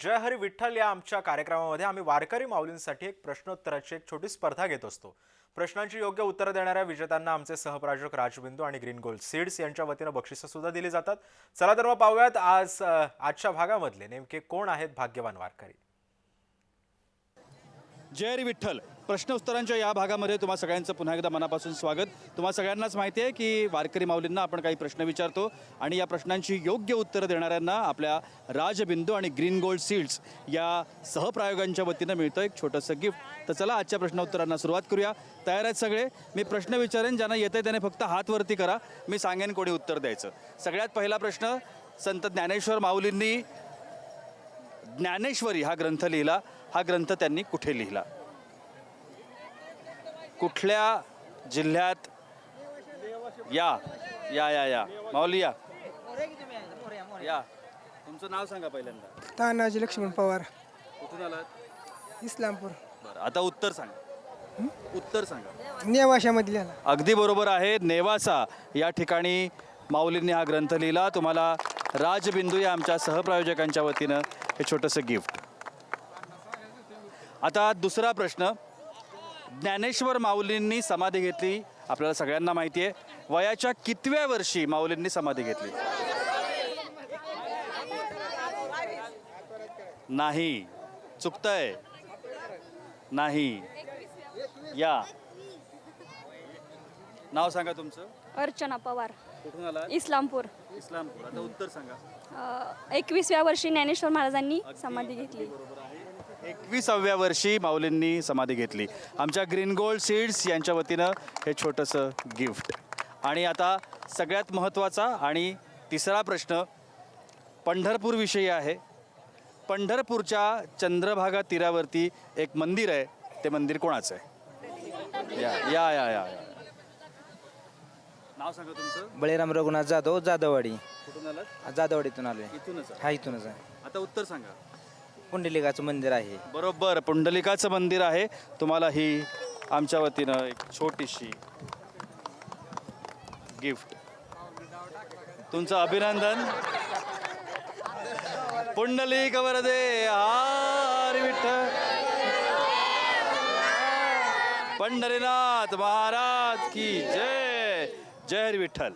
जय हरी विठ्ठल या आमच्या कार्यक्रमामध्ये आम्ही वारकरी माऊलींसाठी एक प्रश्नोत्तराची एक छोटी स्पर्धा घेत असतो। प्रश्नांची योग्य उत्तरे देणाऱ्या विजेत्यांना आमचे सहप्रायोजक राजबिंदू आणि ग्रीन गोल्ड सीड्स यांच्या वतीने बक्षिसं सुद्धा दिली जातात। चला तर मग पाहूयात आजच्या भागामधले नेमके कोण आहेत भाग्यवान वारकरी। जय हरी विठ्ठल प्रश्न उत्तरांच्या या भागामध्ये तुम्हा सगळ्यांचं पुन्हा एकदा मनापासून स्वागत। तुम्हा सगळ्यांनाच माहिती आहे की वारकरी माऊलींना आपण काही प्रश्न विचारतो आणि या प्रश्नांची योग्य उत्तरं देणाऱ्यांना आपल्या राजबिंदू आणि ग्रीन गोल्ड सीड्स या सहप्रायोगांच्या वतीनं मिळतं एक छोटंसं गिफ्ट। तर चला आजच्या प्रश्न उत्तरांना सुरुवात करूया। तयार आहेत सगळे? मी प्रश्न विचारेन, ज्यांना येते त्याने फक्त हात वरती करा, मी सांगेन कोणी उत्तर द्यायचं। सगळ्यात पहिला प्रश्न, संत ज्ञानेश्वर माऊलींनी ज्ञानेश्वरी हा ग्रंथ लिहिला, हा ग्रंथ त्यांनी कुठे लिहिला? कुठल्या जिल्ह्यात? या या या या माऊली या या तुमचं नाव सांगा पहिल्यांदा। तानाजी लक्ष्मण पवार, कुठून आलात? इस्लामपूर। बरं, आता उत्तर सांगा। उत्तर सांगा। नेवाशामध्ये लिहिला। अगदी बरोबर आहे, नेवासा या ठिकाणी माऊलींनी हा ग्रंथ लिहिला। तुम्हाला राजबिंदू या आमच्या सहप्रायोजकांच्या वतीनं हे छोटंसं गिफ्ट। आता दुसरा प्रश्न, ज्ञानेश्वर माऊलींनी समाधी घेतली आपल्याला सगळ्यांना माहिती आहे, वयाच्या कितव्या वर्षी माऊलींनी समाधी घेतली? नाही, चुकतंय, नाही। या नाव सांगा तुमचं। अर्चना पवार, कुठून आला? इस्लामपूर। इस्लामपूर। आता उत्तर सांगा। 21व्या वर्षी ज्ञानेश्वर महाराजांनी समाधी घेतली। 21व्या वर्षी माऊलींनी समाधी घेतली। आमच्या ग्रीन गोल्ड सीड्स यांच्या वतीनं हे छोटंसं गिफ्ट। आणि आता सगळ्यात महत्त्वाचा आणि तिसरा प्रश्न पंढरपूर विषयी आहे। पंढरपूरच्या चंद्रभागा तीरावरती एक मंदिर आहे, ते मंदिर कोणाचं आहे? या या या या नाव सांगा तुमचं। बळीराम रघुनाथ जाधव, जाधववाडी। कुठून आलात? जाधववाडीतून आलोय। इथूनच आहे? हा, इथूनच आहे। आता उत्तर सांगा। पुंडलिकाचं मंदिर आहे। बरोबर, पुंडलिकाचं मंदिर आहे। तुम्हाला ही आमच्या वतीनं एक छोटीशी गिफ्ट। तुमचं अभिनंदन। पुंडलिक वरदे हरी विठ्ठल, पंढरीनाथ महाराज की जय। जय हरी विठ्ठल।